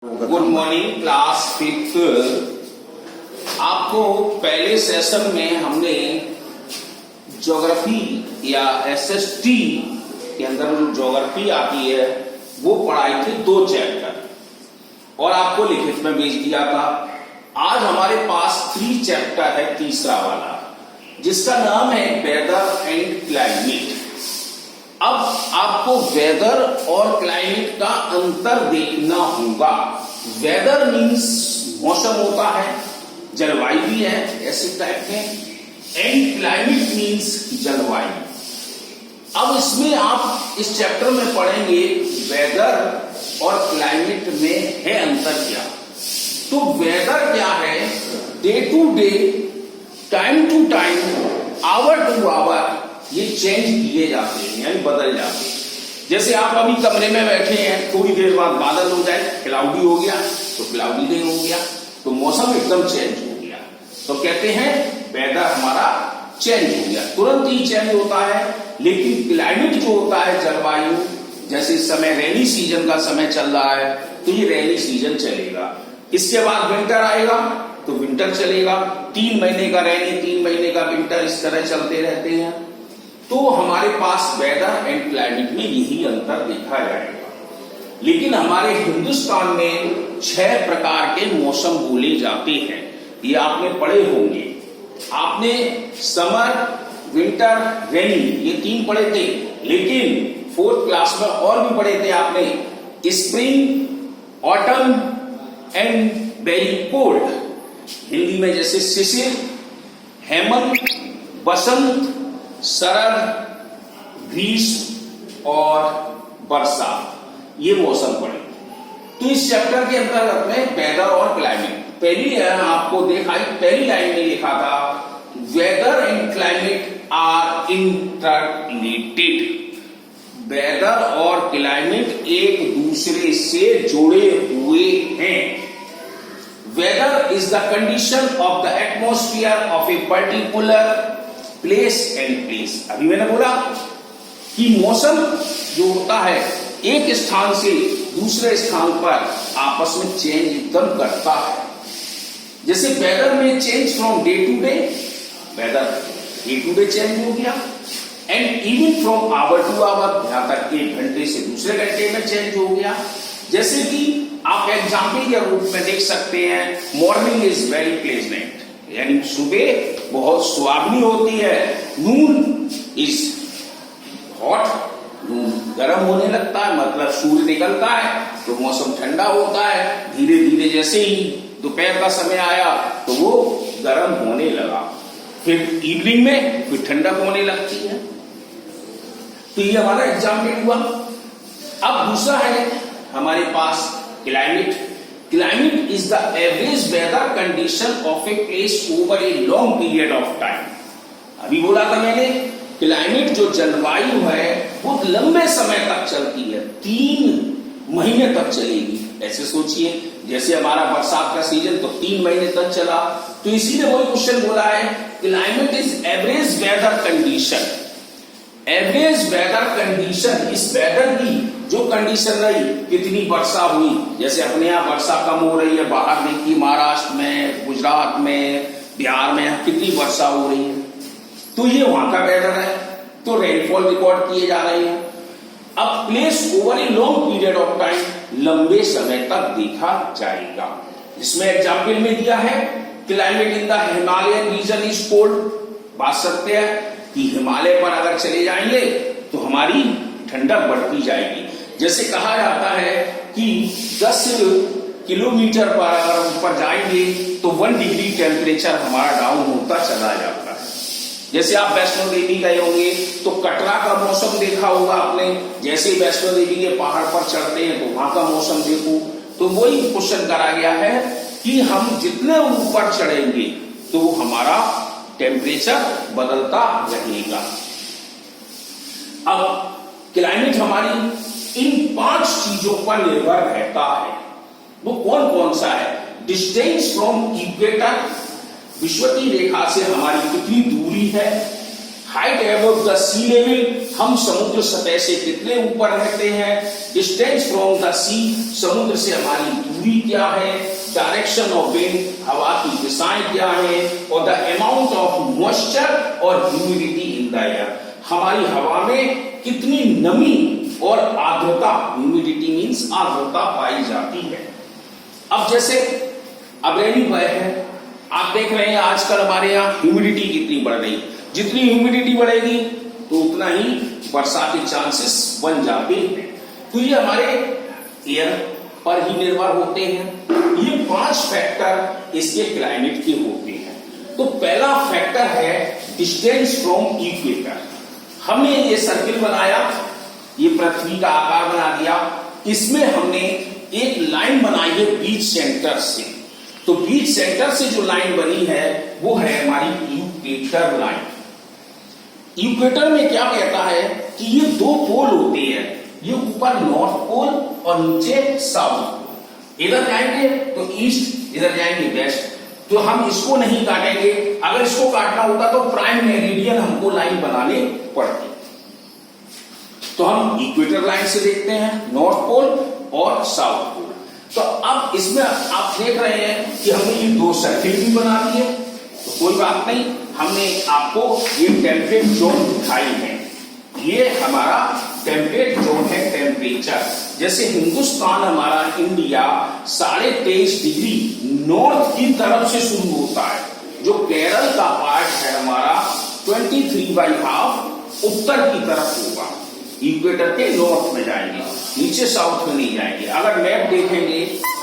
Good morning class fifth. आपको पहले session में हमने ज्योग्राफी या एसएसटी के अंदर जो ज्योग्राफी आती है वो पढ़ाई थी 2 चैप्टर और आपको लिखित में भेज दिया था। आज हमारे पास 3 चैप्टर है, तीसरा वाला जिसका नाम है वेदर एंड क्लाइमेट। अब आपको वेदर और क्लाइमेट का अंतर देखना होगा। वेदर मीन्स मौसम होता है, जलवायु भी है ऐसे टाइप में, एंड क्लाइमेट मीन्स जलवायु। अब इसमें आप इस चैप्टर में पढ़ेंगे वेदर और क्लाइमेट में है अंतर क्या। तो वेदर क्या है, day to day, time to time, hour to hour ये चेंज किए जाते हैं यानी बदल जाते हैं। जैसे आप अभी कमरे में बैठे हैं, थोड़ी देर बाद बादल हो जाए, क्लाउडी हो गया तो क्लाउडी डे हो गया, तो मौसम एकदम चेंज हो गया। तो कहते हैं वेदर हमारा चेंज हो गया, तुरंत ही चेंज होता है। लेकिन क्लाइमेट जो होता है जलवायु, जैसे इस समय रेनी सीजन का समय चल रहा है तो ये रेनी सीजन चलेगा, इसके बाद विंटर आएगा तो विंटर चलेगा, 3 महीने का रेनी 3 महीने का विंटर, इस तरह चलते रहते हैं। तो हमारे पास वेदर एंड क्लाइमेट में यही अंतर देखा जाएगा। लेकिन हमारे हिंदुस्तान में 6 प्रकार के मौसम बोले जाते हैं, ये आपने पढ़े होंगे। आपने समर, विंटर, रेनी ये 3 पढ़े थे, लेकिन 4th क्लास में और भी पढ़े थे आपने spring, autumn and very cold. Hindi में जैसे शिशिर, हेमंत, बसंत, शरद, ग्रीष्म और वर्षा, ये मौसम पड़े। तो इस चैप्टर के अंतर्गत में वेदर और क्लाइमेट, पहली आपको देखा, पहली लाइन में लिखा था weather and climate are interrelated. Weather और क्लाइमेट एक दूसरे से जुड़े हुए हैं। Weather is the condition of the atmosphere of a particular place and place. अभी मैंने बोला कि मौसम जो होता है एक स्थान से दूसरे स्थान पर आपस में चेंज एकदम करता है। जैसे वेदर में change from day to day, weather day to day change हो गया, and even from hour to hour, यहां तक 1 घंटे से दूसरे घंटे में चेंज हो गया। जैसे कि आप एग्जाम्पल के रूप में देख सकते हैं, मॉर्निंग इज वेरी प्लेजेंट, यानी सुबह बहुत सुहावनी होती है। नून इज हॉट, नून गर्म होने लगता है, मतलब सूर्य निकलता है तो मौसम ठंडा होता है। धीरे धीरे जैसे ही दोपहर का समय आया तो वो गर्म होने लगा, फिर इवनिंग में फिर ठंडक होने लगती है। तो ये हमारा एग्जाम्पल हुआ। अब दूसरा है हमारे पास climate. Climate is the average weather condition of a place over a long period of time. अभी बोला था मैंने, क्लाइमेट जो जलवायु है वो लंबे समय तक चलती है, 3 महीने तक चलेगी। ऐसे सोचिए जैसे हमारा बरसात का सीजन तो 3 महीने तक चला, तो इसीलिए वही क्वेश्चन बोला है climate is average weather condition. Average weather condition, इस वेदर की जो कंडीशन रही, कितनी वर्षा हुई, जैसे अपने यहाँ वर्षा कम हो रही है, बाहर देखिए महाराष्ट्र में, गुजरात में, बिहार में कितनी वर्षा हो रही है, तो ये वहां का वेदर है। तो रेनफॉल रिकॉर्ड किए जा रहे हैं। अब place over a long period of time, लंबे समय तक देखा जाएगा। इसमें एग्जाम्पल में दिया है climate in the Himalayan region is cold. बात सकते हैं कि हिमालय पर अगर चले जाएंगे तो हमारी ठंडक बढ़ती जाएगी। जैसे कहा जाता है कि 10 किलोमीटर पर अगर ऊपर जाएंगे तो 1 डिग्री टेम्परेचर हमारा डाउन होता चला जाता है। जैसे आप वैष्णो देवी गए होंगे तो कटरा का मौसम देखा होगा आपने, जैसे वैष्णो देवी के पहाड़ पर चढ़ते हैं तो वहां का मौसम देखो। तो वही क्वेश्चन करा गया है कि हम जितने ऊपर चढ़ेंगे तो हमारा टेम्परेचर बदलता रहेगा। अब क्लाइमेट हमारी इन 5 चीजों पर निर्भर रहता है। वो कौन कौन सा है? डिस्टेंस फ्रॉम इक्वेटर, विषुवतीय रेखा से हमारी कितनी दूरी है, height above the sea level, हम समुद्र सतह से कितने ऊपर रहते हैं। डिस्टेंस फ्रॉम द सी, समुद्र से हमारी दूरी क्या है। डायरेक्शन ऑफ विंड, हवा की दिशाएं क्या है। और द अमाउंट ऑफ मॉइस्चर और ह्यूमिडिटी इन द एयर, हमारी हवा में कितनी नमी और आर्द्रता, ह्यूमिडिटी मींस आर्द्रता पाई जाती है। अब जैसे अब रेनी बॉय है, आप देख रहे हैं आजकल हमारे यहाँ ह्यूमिडिटी कितनी बढ़ रही, जितनी ह्यूमिडिटी बढ़ेगी तो उतना ही वर्षा के चांसेस बन जाते हैं। तो ये हमारे एयर पर ही निर्भर होते हैं। ये 5 फैक्टर इसके क्लाइमेट के होते हैं। तो पहला फैक्टर है डिस्टेंस फ्रॉम इक्वेटर। हमने ये सर्किल बनाया, ये पृथ्वी का आकार बना दिया, इसमें हमने एक लाइन बनाई है बीच सेंटर से। तो बीच सेंटर से जो लाइन बनी है वो है हमारी इक्वेटर लाइन। इक्वेटर में क्या कहता है कि ये 2 पोल होते हैं, ये ऊपर नॉर्थ पोल और नीचे साउथ पोल। इधर जाएंगे तो ईस्ट, इधर जाएंगे वेस्ट। तो हम इसको नहीं काटेंगे, अगर इसको काटना होता तो प्राइम मेरिडियन हमको लाइन बनानी पड़ती। तो हम इक्वेटर लाइन से देखते हैं नॉर्थ पोल और साउथ पोल। तो अब इसमें आप देख रहे हैं कि हमने ये 2 सर्किल भी बना दिए, तो कोई बात नहीं, हमने आपको ये टेम्परेट जोन दिखाई है। ये हमारा टेम्परेट जोन है टेम्परेचर। जैसे हिंदुस्तान हमारा इंडिया 23.5 डिग्री नॉर्थ की तरफ से शुरू होता है, जो केरल का पार्ट है हमारा 23.5 उत्तर की तरफ होगा। इक्वेटर के नॉर्थ में जाएंगे, नीचे साउथ में नहीं जाएंगे। अगर मैप देखेंगे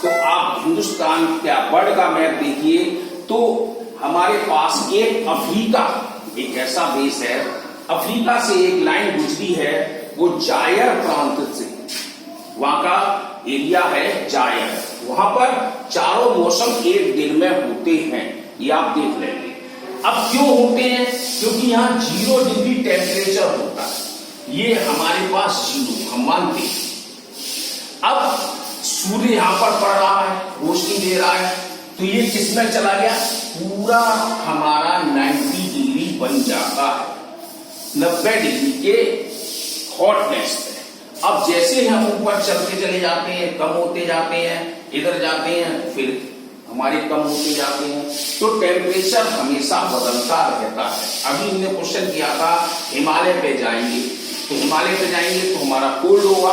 तो आप हिंदुस्तान क्या वर्ल्ड का मैप देखिए तो हमारे पास एक अफ्रीका, एक ऐसा देश है, अफ्रीका से एक लाइन गुजरी है, वो जायर प्रांत से, वहां का एरिया है जायर। वहां पर चारों मौसम एक दिन में होते हैं, ये आप देख लेंगे। अब क्यों होते हैं? क्योंकि यहाँ 0 डिग्री टेम्परेचर होता है, ये हमारे पास 0 हम मानते हैं। अब सूर्य यहां पर पड़ रहा है, रोशनी दे रहा है, तो ये किसमें चला गया? पूरा हमारा 90 डिग्री बन जाता है, 90 डिग्री के हॉटनेस पे। अब जैसे हम ऊपर चलते चले जाते हैं, कम होते जाते हैं, इधर जाते हैं, फिर हमारे कम होते जाते हैं, तो टेम्परेचर हमेशा बदलता रहता है। अभी हमने क्वेश्चन किया था हिमालय पे जाएंगे, तो हिमालय पे जाएंगे तो हमारा कोल्ड होगा,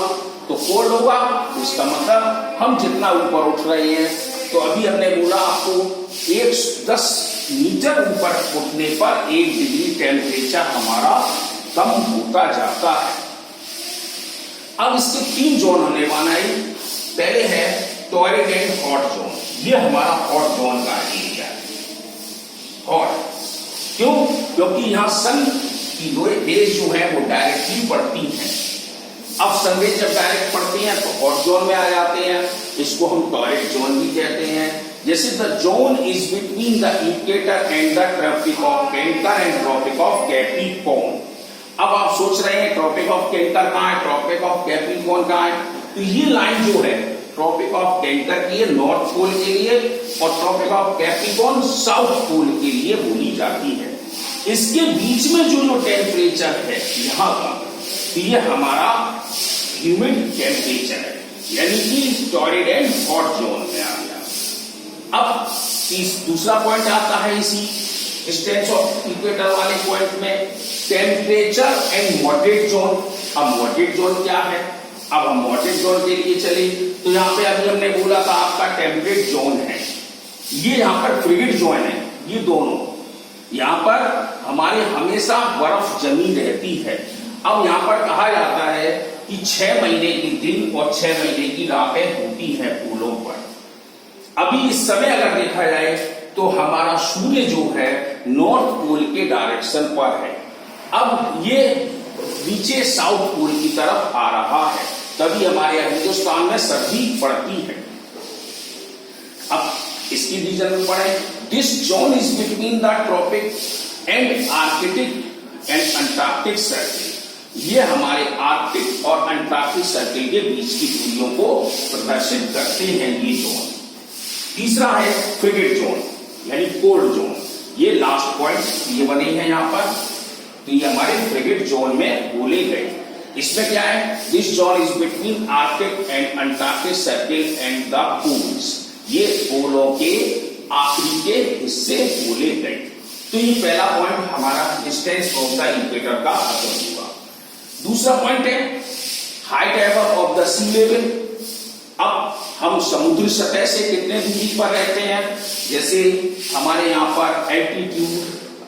तो कोल्ड होगा तो इसका मतलब हम जितना ऊपर उठ रहे हैं। तो अभी हमने बोला आपको 10 मीटर ऊपर उठने पर 1 डिग्री टेम्परेचर हमारा कम होता जाता है। अब इसके 3 जोन हमने बनाए। पहले है टॉरिड एंड हॉट जोन, ये हमारा हॉट जोन का एरिया है। हॉट क्यों? क्योंकि यहाँ सन की रेज जो है वो डायरेक्टली पड़ती है। अब सन रेज जब डायरेक्ट पड़ती हैं तो हॉट जोन में आ जाते हैं, इसको हम टॉरिड जोन भी कहते हैं। जैसे the zone is between the equator and the tropic of Cancer and tropic of Capricorn. अब आप सोच रहे हैं ट्रॉपिक ऑफ कैंकर कहाँ है, ट्रॉपिक ऑफ कैप्रिकॉर्न कहाँ है? तो ये लाइन जो है ट्रॉपिक ऑफ कैंकर की है नॉर्थ पोल के लिए, और tropic of Capricorn south pole के लिए बोली जाती है। इसके बीच में जो टेम्परेचर है यहाँ का, तो ये हमारा ह्यूमिड टेम्परेचर है, यानी कि टॉरिड एंड हॉट जोन में आ गया। अब दूसरा पॉइंट आता है इसी डिस्टेंस ऑफ इक्वेटर वाले पॉइंट में, टेम्परेचर एंड मॉडरेट जोन। अब मॉडरेट जोन क्या है? अब हम मॉडरेट जोन के लिए चले तो यहाँ पे अभी हमने बोला था आपका टेम्परेट जोन है, ये यहाँ पर फ्रिगिड जोन है, ये दोनों यहाँ पर हमारे हमेशा बर्फ जमी रहती है। अब यहाँ पर कहा जाता है कि 6 महीने की दिन और 6 महीने की रातें होती हैं पोलों पर। अभी इस समय अगर देखा जाए तो हमारा सूर्य जो है नॉर्थ पोल के डायरेक्शन पर है, अब ये नीचे साउथ पोल की तरफ आ रहा है, तभी हमारे हिंदुस्तान में सर्दी पड़ती है। अब इसकी रीजन में पढ़े, this zone is between the tropic and Arctic and Antarctic circle. ये हमारे आर्कटिक और अंटार्कटिक सर्किल के बीच की दूरियों को प्रदर्शित करते हैं ये जोन। तीसरा है फ्रिगिड जोन यानी कोल्ड जोन। ये लास्ट पॉइंट ये बने हैं यहाँ पर। तो ये हमारे फ्रिगेट जोन में बोले गए। इसमें क्या है, this zone is between Arctic and Antarctic circle and the poles, ये पोलों के आखिरी के हिस्से बोले गए। तो ये पहला पॉइंट हमारा डिस्टेंस ऑफ द इक्वेटर का खत्म हुआ। दूसरा पॉइंट है height ever of the sea level. अब हम समुद्री सतह से कितने दूरी पर रहते हैं, जैसे हमारे यहाँ पर एल्टीट्यूड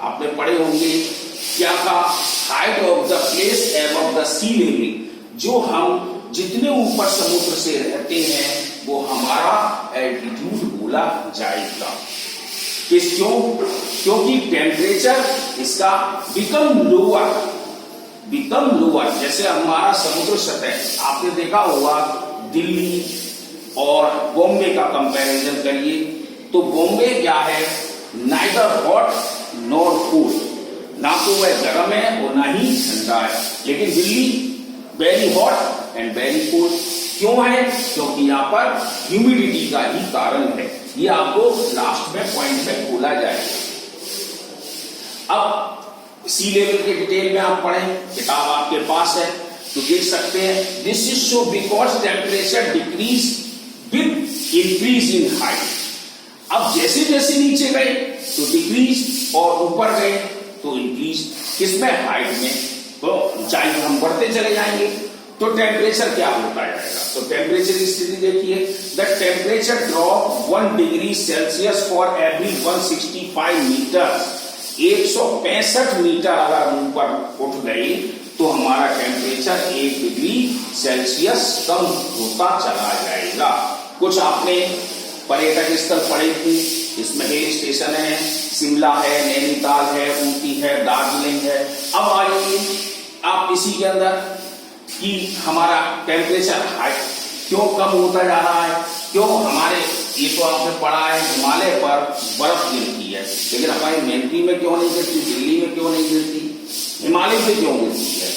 आपने पढ़े होंगे, क्या था, height of the place above the sea level, जो हम जितने ऊपर समुद्र से रहते हैं वो हमारा एल्टीट्यूड बोला जाएगा। क्योंकि टेम्परेचर इसका बिकम लोअर, जैसे हमारा समुद्र सतह आपने देखा होगा, दिल्ली और बॉम्बे का कंपैरिजन करिए तो बॉम्बे क्या है, नाइदर हॉट नॉर कोल्ड, ना तो वह गर्म है और ना ही ठंडा है, लेकिन Delhi very hot and very cold. क्यों है, क्योंकि यहाँ पर ह्यूमिडिटी का ही कारण है। ये आपको लास्ट में पॉइंट में खोला जाएगा। अब सी लेवल के डिटेल में आप पढ़ें, किताब आपके पास है तो देख सकते हैं, this is show because temperature decrease with increase in height. अब जैसे जैसे नीचे गए तो डिक्रीज और ऊपर गए तो इंक्रीज, किसमें, हाइट में। तो ऊंचाई हम बढ़ते चले जाएंगे तो टेम्परेचर क्या होता जाएगा। तो टेम्परेचर की स्थिति देखिए, the temperature drop 1 degree Celsius for every 165 metre. 165 metre अगर ऊपर उठ गए तो हमारा टेम्परेचर 1 डिग्री सेल्सियस कम होता चला जाएगा। कुछ आपने पर्यटक स्थल पढ़े थे, इसमें हिल स्टेशन है, शिमला है, नैनीताल है, ऊटी है, दार्जिलिंग है। अब आइए आप इसी के अंदर कि हमारा टेम्परेचर हाई क्यों कम होता जा रहा है, क्यों हमारे, ये तो आपने पढ़ा है हिमालय पर बर्फ गिरती है, लेकिन हमारी मेंटी में क्यों नहीं गिरती, दिल्ली में क्यों नहीं गिरती, हिमालय पे क्यों गिरती है।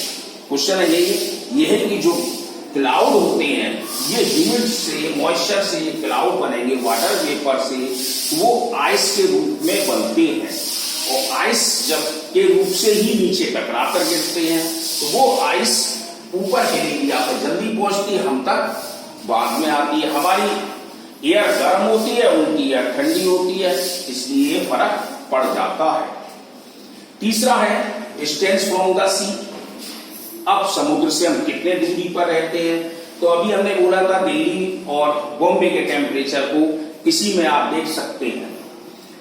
क्वेश्चन है यही है कि जो क्लाउड होते हैं ये ह्यूमिड से, मॉइस्चर से ये क्लाउड बनेंगे वाटर वेपर से, वो आइस के रूप में बनते हैं और आइस जब के रूप से ही नीचे टकराकर गिरते हैं तो वो आइस ऊपर गिरेगी, यहाँ पर जल्दी पहुंचती है, हम तक बाद में आती है। हमारी एयर गर्म होती है, उनकी एयर ठंडी होती है, इसलिए फर्क पड़ जाता है। तीसरा है डिस्टेंस फ्रॉम द सी। अब समुद्र से हम कितने दूरी पर रहते हैं, तो अभी हमने बोला था दिल्ली और बॉम्बे के टेम्परेचर को इसी में आप देख सकते हैं।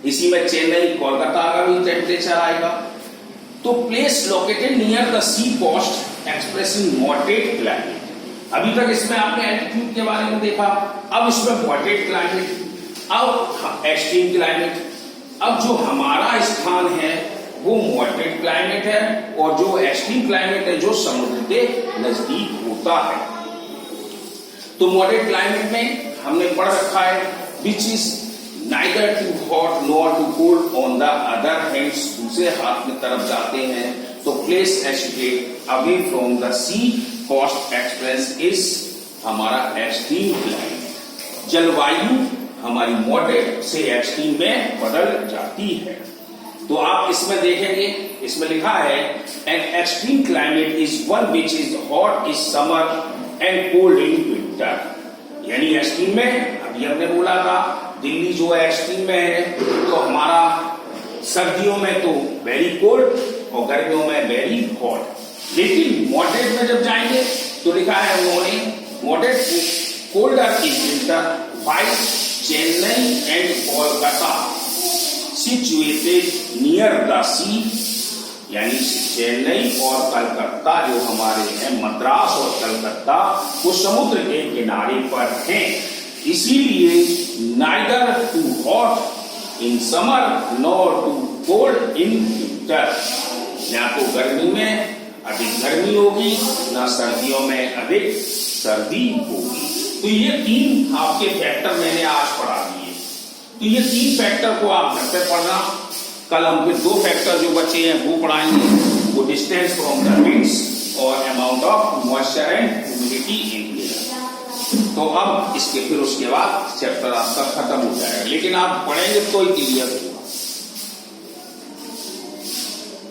इसी में चेन्नई, कोलकाता का भी टेम्परेचर आएगा। तो place located near the sea coast expressing moderate climate. अभी तक इसमें आपने एल्टीट्यूड के बारे में देखा, अब इसमें मॉडरेट क्लाइमेट, अब एक्सट्रीम क्लाइमेट। अब जो हमारा स्थान है वो मॉडरेट क्लाइमेट है और जो एक्सट्रीम क्लाइमेट है जो समुद्र के नजदीक होता है। तो मॉडरेट क्लाइमेट में हमने पढ़ रखा है which is neither too hot nor too cold on the other hands, दूसरे हाथ में तरफ जाते हैं तो place situated away from the sea coast express is हमारा एक्सट्रीम क्लाइमेट। जलवायु हमारी मॉडरेट से एक्सट्रीम में बदल जाती है। तो आप इसमें देखेंगे, इसमें लिखा है an extreme climate is one which is hot is summer and cold in winter. यानी एक्सट्रीम में अभी हमने बोला था दिल्ली जो है एक्सट्रीम में है, तो हमारा सर्दियों में तो वेरी कोल्ड और गर्मियों में वेरी हॉट। लेकिन मॉडरेट में जब जाएंगे तो लिखा है उन्होंने moderate colder in winter while Chennai and Kolkata situated near the sea, यानी चेन्नई और कलकत्ता जो हमारे हैं, मद्रास और कलकत्ता, वो समुद्र के किनारे पर हैं। इसीलिए neither too hot in summer nor too cold in winter, ना तो गर्मी में अधिक गर्मी होगी ना सर्दियों में अधिक सर्दी होगी। तो ये तीन आपके फैक्टर मैंने आज पढ़ा दिए। तो ये तीन फैक्टर को आप घर पे पढ़ना, कल हम फिर 2 फैक्टर जो बचे हैं वो पढ़ाएंगे, वो डिस्टेंस फ्रॉम द विंड्स और amount of moisture and humidity in air. तो अब इसके फिर उसके बाद चैप्टर आपका खत्म हो जाएगा, लेकिन आप पढ़ेंगे तो ही क्लियर